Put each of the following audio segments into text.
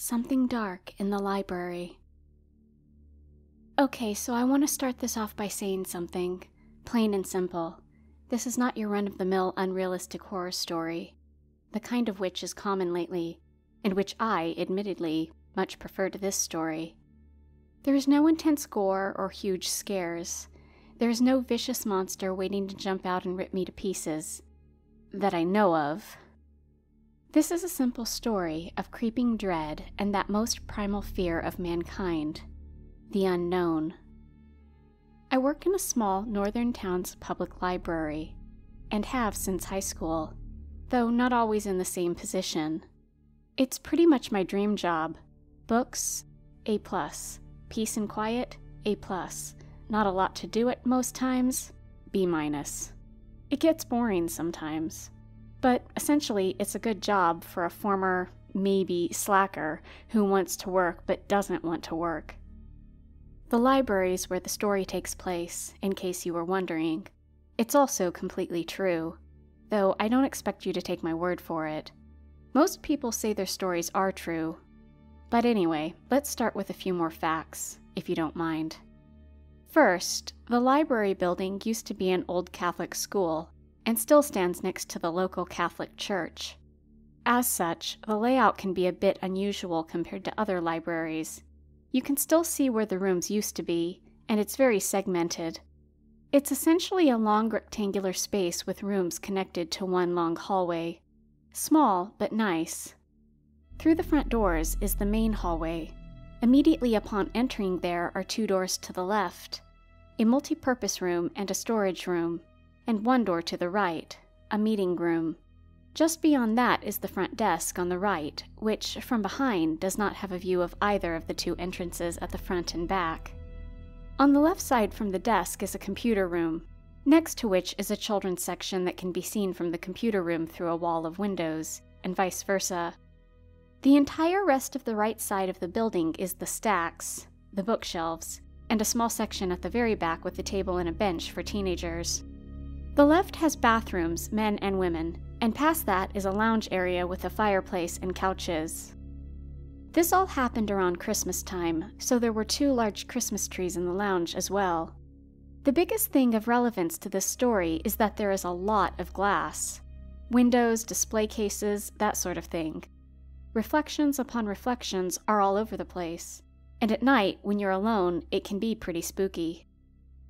Something dark in the library. Okay, so I want to start this off by saying something, plain and simple. This is not your run-of-the-mill unrealistic horror story, the kind of which is common lately, and which I, admittedly, much prefer to this story. There is no intense gore or huge scares. There is no vicious monster waiting to jump out and rip me to pieces. That I know of. This is a simple story of creeping dread and that most primal fear of mankind, the unknown. I work in a small northern town's public library, and have since high school, though not always in the same position. It's pretty much my dream job. Books, A+. Peace and quiet, A+. Not a lot to do at most times, B-. It gets boring sometimes. But essentially, it's a good job for a former, maybe, slacker who wants to work but doesn't want to work. The library is where the story takes place, in case you were wondering. It's also completely true, though I don't expect you to take my word for it. Most people say their stories are true. But anyway, let's start with a few more facts, if you don't mind. First, the library building used to be an old Catholic school, and still stands next to the local Catholic church. As such, the layout can be a bit unusual compared to other libraries. You can still see where the rooms used to be, and it's very segmented. It's essentially a long rectangular space with rooms connected to one long hallway. Small, but nice. Through the front doors is the main hallway. Immediately upon entering there are two doors to the left, a multi-purpose room and a storage room, and one door to the right, a meeting room. Just beyond that is the front desk on the right, which, from behind, does not have a view of either of the two entrances at the front and back. On the left side from the desk is a computer room, next to which is a children's section that can be seen from the computer room through a wall of windows, and vice versa. The entire rest of the right side of the building is the stacks, the bookshelves, and a small section at the very back with a table and a bench for teenagers. The left has bathrooms, men and women, and past that is a lounge area with a fireplace and couches. This all happened around Christmas time, so there were 2 large Christmas trees in the lounge as well. The biggest thing of relevance to this story is that there is a lot of glass. Windows, display cases, that sort of thing. Reflections upon reflections are all over the place, and at night, when you're alone, it can be pretty spooky.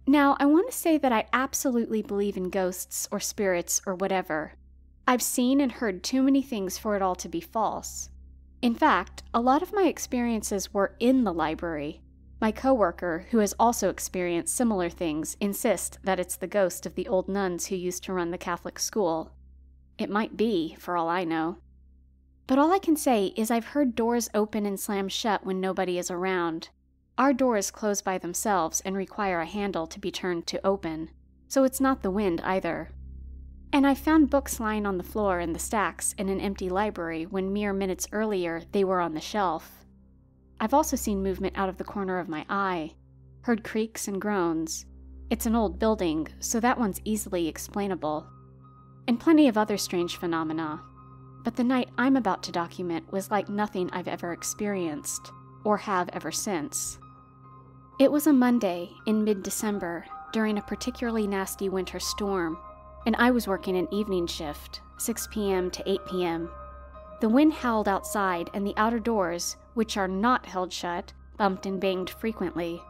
Now, I want to say that I absolutely believe in ghosts or spirits or whatever. I've seen and heard too many things for it all to be false. In fact, a lot of my experiences were in the library. My coworker, who has also experienced similar things, insists that it's the ghost of the old nuns who used to run the Catholic school. It might be, for all I know. But all I can say is I've heard doors open and slam shut when nobody is around. Our doors close by themselves and require a handle to be turned to open, so it's not the wind either. And I found books lying on the floor in the stacks in an empty library when mere minutes earlier they were on the shelf. I've also seen movement out of the corner of my eye, heard creaks and groans. It's an old building, so that one's easily explainable. And plenty of other strange phenomena. But the night I'm about to document was like nothing I've ever experienced, or have ever since. It was a Monday in mid-December during a particularly nasty winter storm, and I was working an evening shift, 6 p.m. to 8 p.m. The wind howled outside, and the outer doors, which are not held shut, bumped and banged frequently.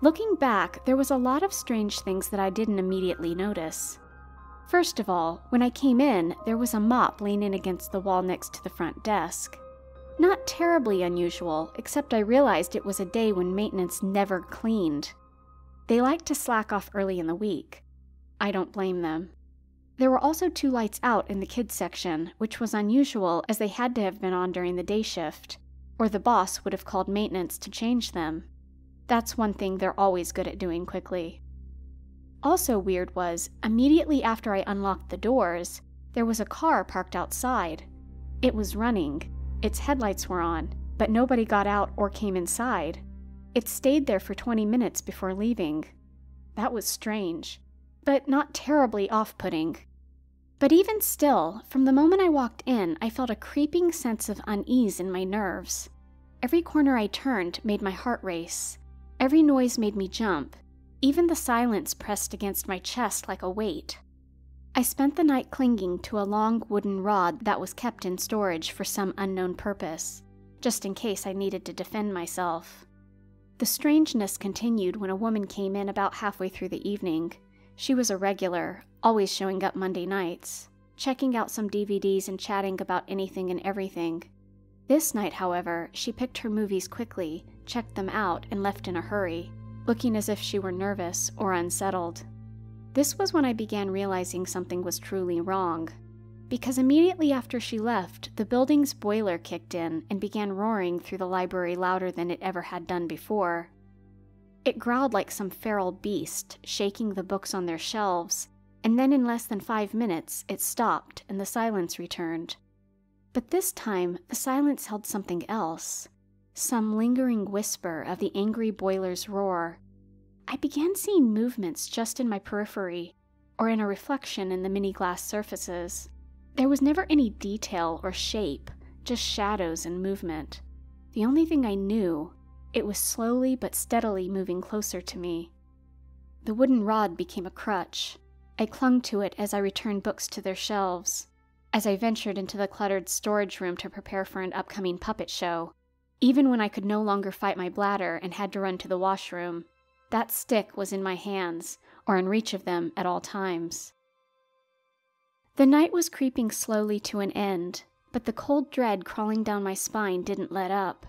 Looking back, there was a lot of strange things that I didn't immediately notice. First of all, when I came in, there was a mop leaning against the wall next to the front desk. Not terribly unusual, except I realized it was a day when maintenance never cleaned. They like to slack off early in the week. I don't blame them. There were also 2 lights out in the kids section, which was unusual as they had to have been on during the day shift, or the boss would have called maintenance to change them. That's one thing they're always good at doing quickly. Also weird was, immediately after I unlocked the doors, there was a car parked outside. It was running. Its headlights were on, but nobody got out or came inside. It stayed there for 20 minutes before leaving. That was strange, but not terribly off-putting. But even still, from the moment I walked in, I felt a creeping sense of unease in my nerves. Every corner I turned made my heart race. Every noise made me jump. Even the silence pressed against my chest like a weight. I spent the night clinging to a long wooden rod that was kept in storage for some unknown purpose, just in case I needed to defend myself. The strangeness continued when a woman came in about halfway through the evening. She was a regular, always showing up Monday nights, checking out some DVDs and chatting about anything and everything. This night, however, she picked her movies quickly, checked them out, and left in a hurry, looking as if she were nervous or unsettled. This was when I began realizing something was truly wrong, because immediately after she left, the building's boiler kicked in and began roaring through the library louder than it ever had done before. It growled like some feral beast, shaking the books on their shelves, and then in less than 5 minutes, it stopped and the silence returned. But this time, the silence held something else, some lingering whisper of the angry boiler's roar. I began seeing movements just in my periphery, or in a reflection in the mini glass surfaces. There was never any detail or shape, just shadows and movement. The only thing I knew, it was slowly but steadily moving closer to me. The wooden rod became a crutch. I clung to it as I returned books to their shelves, as I ventured into the cluttered storage room to prepare for an upcoming puppet show. Even when I could no longer fight my bladder and had to run to the washroom, that stick was in my hands, or in reach of them at all times. The night was creeping slowly to an end, but the cold dread crawling down my spine didn't let up.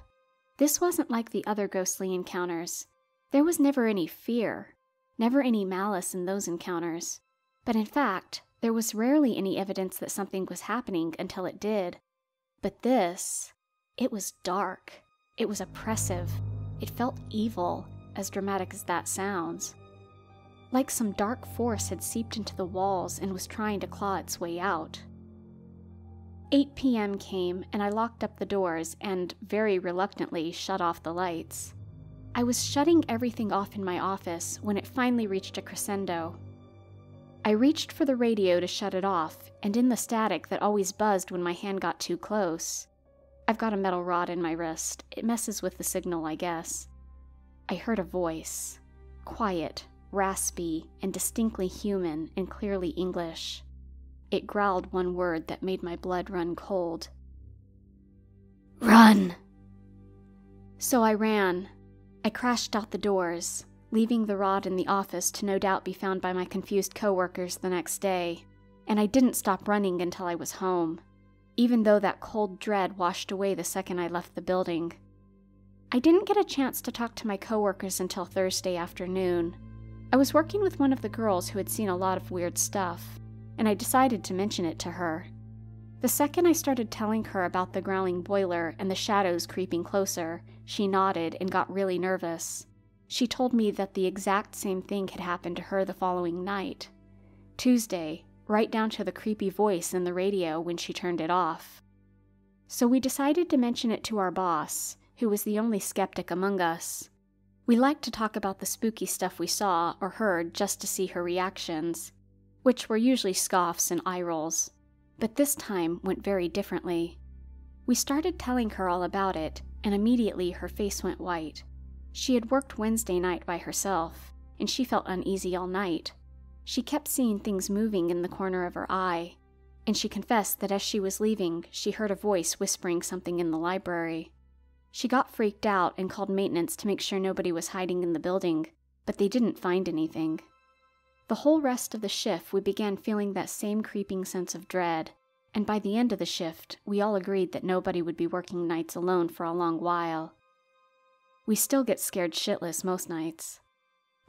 This wasn't like the other ghostly encounters. There was never any fear, never any malice in those encounters. But in fact, there was rarely any evidence that something was happening until it did. But this, it was dark. It was oppressive. It felt evil, as dramatic as that sounds. Like some dark force had seeped into the walls and was trying to claw its way out. 8 p.m. came, and I locked up the doors and, very reluctantly, shut off the lights. I was shutting everything off in my office when it finally reached a crescendo. I reached for the radio to shut it off, and in the static that always buzzed when my hand got too close. I've got a metal rod in my wrist. It messes with the signal, I guess. I heard a voice. Quiet, raspy, and distinctly human and clearly English. It growled one word that made my blood run cold. "Run!" So I ran. I crashed out the doors, leaving the rod in the office to no doubt be found by my confused coworkers the next day, and I didn't stop running until I was home, even though that cold dread washed away the second I left the building. I didn't get a chance to talk to my coworkers until Thursday afternoon. I was working with one of the girls who had seen a lot of weird stuff, and I decided to mention it to her. The second I started telling her about the growling boiler and the shadows creeping closer, she nodded and got really nervous. She told me that the exact same thing had happened to her the following night. Tuesday, right down to the creepy voice in the radio when she turned it off. So we decided to mention it to our boss, who was the only skeptic among us. We liked to talk about the spooky stuff we saw or heard just to see her reactions, which were usually scoffs and eye rolls, but this time went very differently. We started telling her all about it, and immediately her face went white. She had worked Wednesday night by herself, and she felt uneasy all night. She kept seeing things moving in the corner of her eye, and she confessed that as she was leaving, she heard a voice whispering something in the library. She got freaked out and called maintenance to make sure nobody was hiding in the building, but they didn't find anything. The whole rest of the shift, we began feeling that same creeping sense of dread, and by the end of the shift, we all agreed that nobody would be working nights alone for a long while. We still get scared shitless most nights,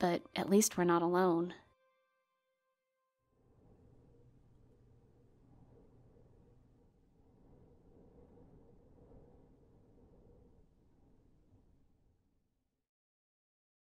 but at least we're not alone.